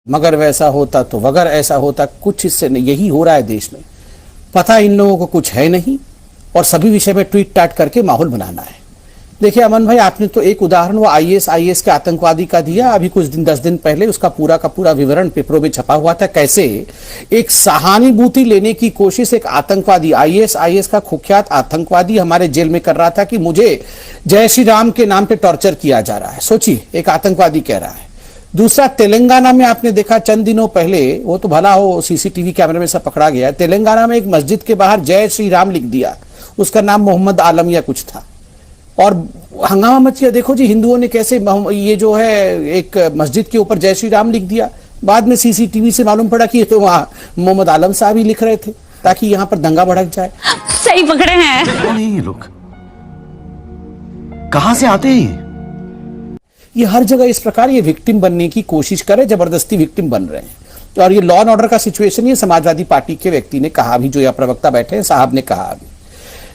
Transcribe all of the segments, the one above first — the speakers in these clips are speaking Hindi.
मगर वैसा होता तो वगर ऐसा होता, कुछ इससे नहीं, यही हो रहा है देश में। पता इन लोगों को कुछ है नहीं और सभी विषय में ट्वीट टाट करके माहौल बनाना है। देखिए अमन भाई, आपने तो एक उदाहरण वो आईएस के आतंकवादी का दिया, अभी कुछ दिन 10 दिन पहले उसका पूरा का पूरा विवरण पेपरों में छपा हुआ था, कैसे एक सहानुभूति लेने की कोशिश एक आतंकवादी आईएस का कुख्यात आतंकवादी हमारे जेल में कर रहा था कि मुझे जय श्री राम के नाम पे टॉर्चर किया जा रहा है। सोचिए, एक आतंकवादी कह रहा है। दूसरा, तेलंगाना में आपने देखा चंद दिनों पहले, वो तो भला हो सीसीटीवी कैमरे में सब पकड़ा गया, तेलंगाना में एक मस्जिद के बाहर जय श्री राम लिख दिया, उसका नाम मोहम्मद आलम या कुछ था, और हंगामा मच गया। देखो जी, हिंदुओं ने कैसे ये जो है एक मस्जिद के ऊपर जय श्री राम लिख दिया। बाद में सीसीटीवी से मालूम पड़ा कि ये तो वहां मोहम्मद आलम साहब ही लिख रहे थे ताकि यहां पर दंगा भड़क जाए। सही पकड़े हैं। कौन है ये लोग, कहां से आते हैं? ये हर जगह इस प्रकार ये विक्टिम बनने की कोशिश करे, जबरदस्ती विक्टिम बन रहे हैं। और ये लॉ एंड ऑर्डर का सिचुएशन, ये समाजवादी पार्टी के व्यक्ति ने कहा भी, जो यह प्रवक्ता बैठे हैं साहब ने कहा भी।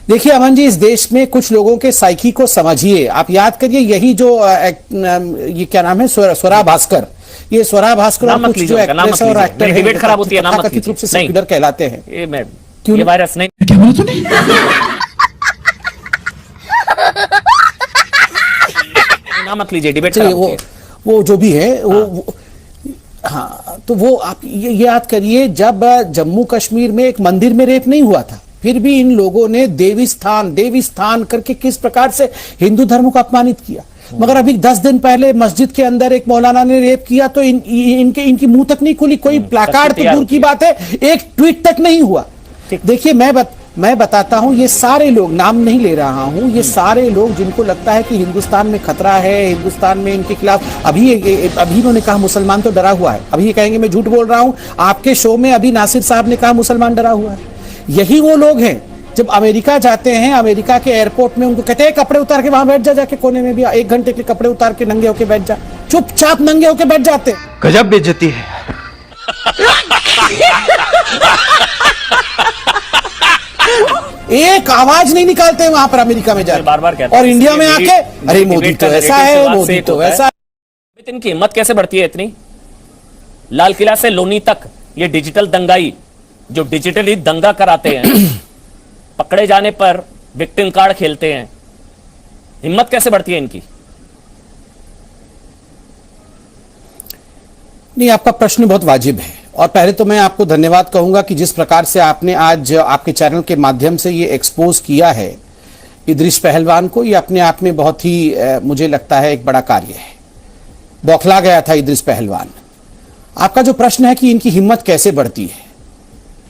देखिए अमन जी, इस देश में कुछ लोगों के साइकी को समझिए। आप याद करिए, यही जो ये क्या नाम है, स्वरा भास्कर, ये स्वरा भास्कर और कुछ जो एक्ट्रेस और एक्टर है, डिबेट खराब होती है, नाम मत कथित रूप से सेक्युलर कहलाते हैं। ये वायरस नहीं, क्या बोला तूने? नाम मत लीजिए, डिबेट खराब होती है। वो जो भी है वो हाँ, तो वो आप ये याद करिए, जब जम्मू कश्मीर में एक मंदिर में रेप नहीं हुआ था, फिर भी इन लोगों ने देवी स्थान करके किस प्रकार से हिंदू धर्म को अपमानित किया। मगर अभी 10 दिन पहले मस्जिद के अंदर एक मौलाना ने रेप किया तो इनकी मुंह तक नहीं खुली, कोई प्लाकार्ड तो दूर की बात है, एक ट्वीट तक नहीं हुआ। देखिए मैं बताता हूं, ये सारे लोग, नाम नहीं ले रहा हूं, ये सारे लोग जिनको लगता है कि हिंदुस्तान में खतरा है, हिंदुस्तान में इनके खिलाफ, अभी इन्होंने कहा मुसलमान तो डरा हुआ है, अभी ये कहेंगे मैं झूठ बोल रहा हूं, आपके शो में अभी नासिर साहब ने कहा मुसलमान डरा हुआ है। यही वो लोग हैं जब अमेरिका जाते हैं, अमेरिका के एयरपोर्ट में उनको कहते हैं कपड़े उतार के वहां बैठ जा, जाके कोने में भी 1 घंटे के कपड़े उतार के नंगे होके बैठ जा, चुपचाप नंगे होके बैठ जाते। गजब बेइज्जती है। एक आवाज नहीं निकालते वहां पर अमेरिका में जाके, बार-बार कहते और इंडिया में आके अरे मोदी तो ऐसा है, मोदी तो वैसा। इनकी हिम्मत कैसे बढ़ती है इतनी? लाल किला से लोनी तक ये डिजिटल दंगाई, जो डिजिटली दंगा कराते हैं, पकड़े जाने पर विक्टिम कार्ड खेलते हैं, हिम्मत कैसे बढ़ती है इनकी? नहीं, आपका प्रश्न बहुत वाजिब है, और पहले तो मैं आपको धन्यवाद कहूंगा कि जिस प्रकार से आपने आज आपके चैनल के माध्यम से ये एक्सपोज किया है इदरीस पहलवान को, ये अपने आप में बहुत ही मुझे लगता है एक बड़ा कार्य है। बौखला गया था इदरीस पहलवान। आपका जो प्रश्न है कि इनकी हिम्मत कैसे बढ़ती है,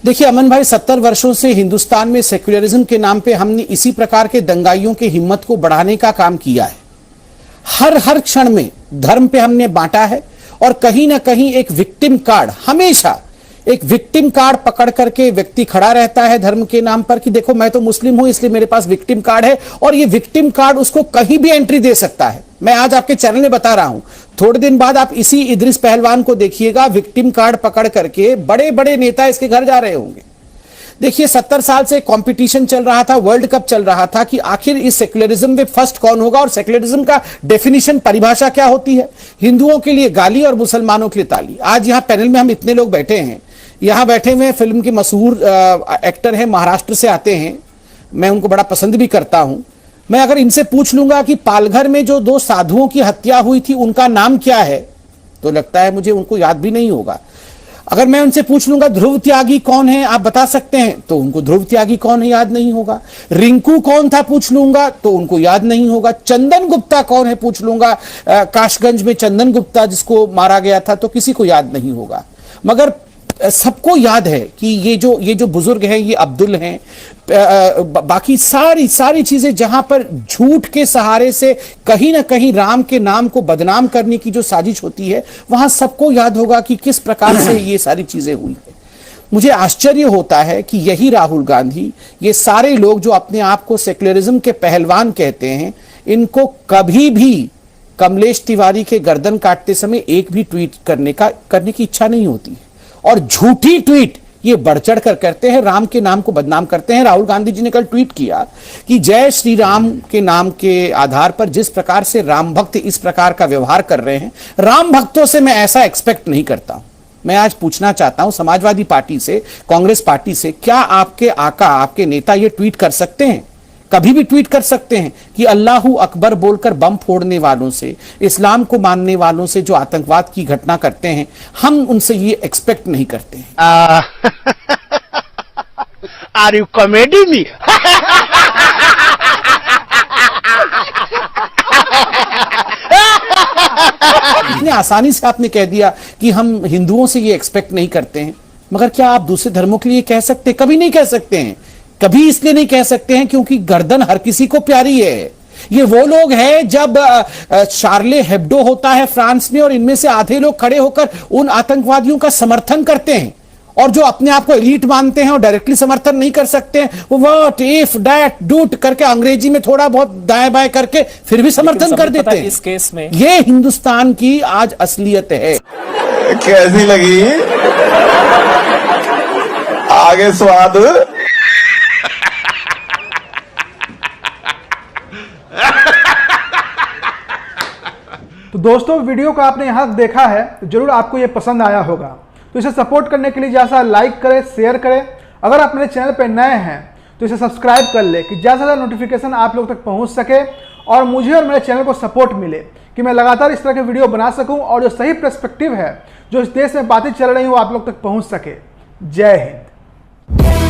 देखिए अमन भाई, 70 वर्षों से हिंदुस्तान में सेक्युलरिज्म के नाम पे हमने इसी प्रकार के दंगाइयों की हिम्मत को बढ़ाने का काम किया है। हर क्षण में धर्म पे हमने बांटा है, और कहीं ना कहीं एक विक्टिम कार्ड, हमेशा एक विक्टिम कार्ड पकड़ करके व्यक्ति खड़ा रहता है धर्म के नाम पर कि देखो मैं तो मुस्लिम हूं इसलिए मेरे पास विक्टिम कार्ड है, और ये विक्टिम कार्ड उसको कहीं भी एंट्री दे सकता है। मैं आज आपके चैनल में बता रहा हूं, थोड़े दिन बाद आप इसी इदरीस पहलवान को देखिएगा, विक्टिम कार्ड पकड़ करके बड़े बड़े नेता इसके घर जा रहे होंगे। देखिए 70 साल से कंपटीशन चल रहा था, वर्ल्ड कप चल रहा था कि आखिर इस सेक्युलरिज्म में फर्स्ट कौन होगा, और सेक्युलरिज्म का डेफिनेशन, परिभाषा क्या होती है? हिंदुओं के लिए गाली और मुसलमानों के लिए ताली। आज यहां पैनल में हम इतने लोग बैठे हैं, यहां बैठे हुए फिल्म के मशहूर एक्टर हैं, महाराष्ट्र से आते हैं, मैं उनको बड़ा पसंद भी करता हूं। मैं अगर इनसे पूछ लूंगा कि पालघर में जो 2 साधुओं की हत्या हुई थी उनका नाम क्या है, तो लगता है मुझे उनको याद भी नहीं होगा। अगर मैं उनसे पूछ लूंगा ध्रुव त्यागी कौन है, आप बता सकते हैं, तो उनको ध्रुव त्यागी कौन है याद नहीं होगा। रिंकू कौन था पूछ लूंगा तो उनको याद नहीं होगा। चंदन गुप्ता कौन है पूछ लूंगा, काशगंज में चंदन गुप्ता जिसको मारा गया था, तो किसी को याद नहीं होगा। मगर सबको याद है कि ये जो बुजुर्ग हैं, ये अब्दुल हैं, बाकी सारी चीजें जहां पर झूठ के सहारे से कहीं ना कहीं राम के नाम को बदनाम करने की जो साजिश होती है, वहां सबको याद होगा कि किस प्रकार से ये सारी चीजें हुई है। मुझे आश्चर्य होता है कि यही राहुल गांधी, ये सारे लोग जो अपने आप को सेक्युलरिज्म के पहलवान कहते हैं, इनको कभी भी कमलेश तिवारी के गर्दन काटते समय एक भी ट्वीट करने की इच्छा नहीं होती है। और झूठी ट्वीट ये बढ़ चढ़ कर करते हैं, राम के नाम को बदनाम करते हैं। राहुल गांधी जी ने कल ट्वीट किया कि जय श्री राम के नाम के आधार पर जिस प्रकार से राम भक्त इस प्रकार का व्यवहार कर रहे हैं, राम भक्तों से मैं ऐसा एक्सपेक्ट नहीं करता हूं। मैं आज पूछना चाहता हूं समाजवादी पार्टी से, कांग्रेस पार्टी से, क्या आपके आका, आपके नेता ये ट्वीट कर सकते हैं? कभी भी ट्वीट कर सकते हैं कि अल्लाहू अकबर बोलकर बम फोड़ने वालों से, इस्लाम को मानने वालों से जो आतंकवाद की घटना करते हैं, हम उनसे ये एक्सपेक्ट नहीं करते हैं। Are you comedy me? इतने आसानी से आपने कह दिया कि हम हिंदुओं से ये एक्सपेक्ट नहीं करते हैं, मगर क्या आप दूसरे धर्मों के लिए कह सकते? कभी नहीं कह सकते हैं। कभी इसलिए नहीं कह सकते हैं क्योंकि गर्दन हर किसी को प्यारी है। ये वो लोग हैं, जब शार्ले हेब्डो होता है फ्रांस में और इनमें से आधे लोग खड़े होकर उन आतंकवादियों का समर्थन करते हैं, और जो अपने आप को एलीट मानते हैं और डायरेक्टली समर्थन नहीं कर सकते हैं, वो व्हाट इफ दैट डूट करके अंग्रेजी में थोड़ा बहुत दाएं बाएं करके फिर भी समर्थन कर देते हैं। इस केस में ये हिंदुस्तान की आज असलियत है। कैसी लगी? आगे स्वाद। तो दोस्तों, वीडियो को आपने यहाँ देखा है तो जरूर आपको ये पसंद आया होगा। तो इसे सपोर्ट करने के लिए जैसा लाइक करें, शेयर करें। अगर आप मेरे चैनल पर नए हैं तो इसे सब्सक्राइब कर ले कि ज़्यादा से ज़्यादा नोटिफिकेशन आप लोग तक पहुँच सके और मुझे और मेरे चैनल को सपोर्ट मिले कि मैं लगातार इस तरह के वीडियो बना सकूँ और जो सही पर्सपेक्टिव है, जो इस देश में बातें चल रही हैं, वो आप लोग तक पहुँच सके। जय हिंद।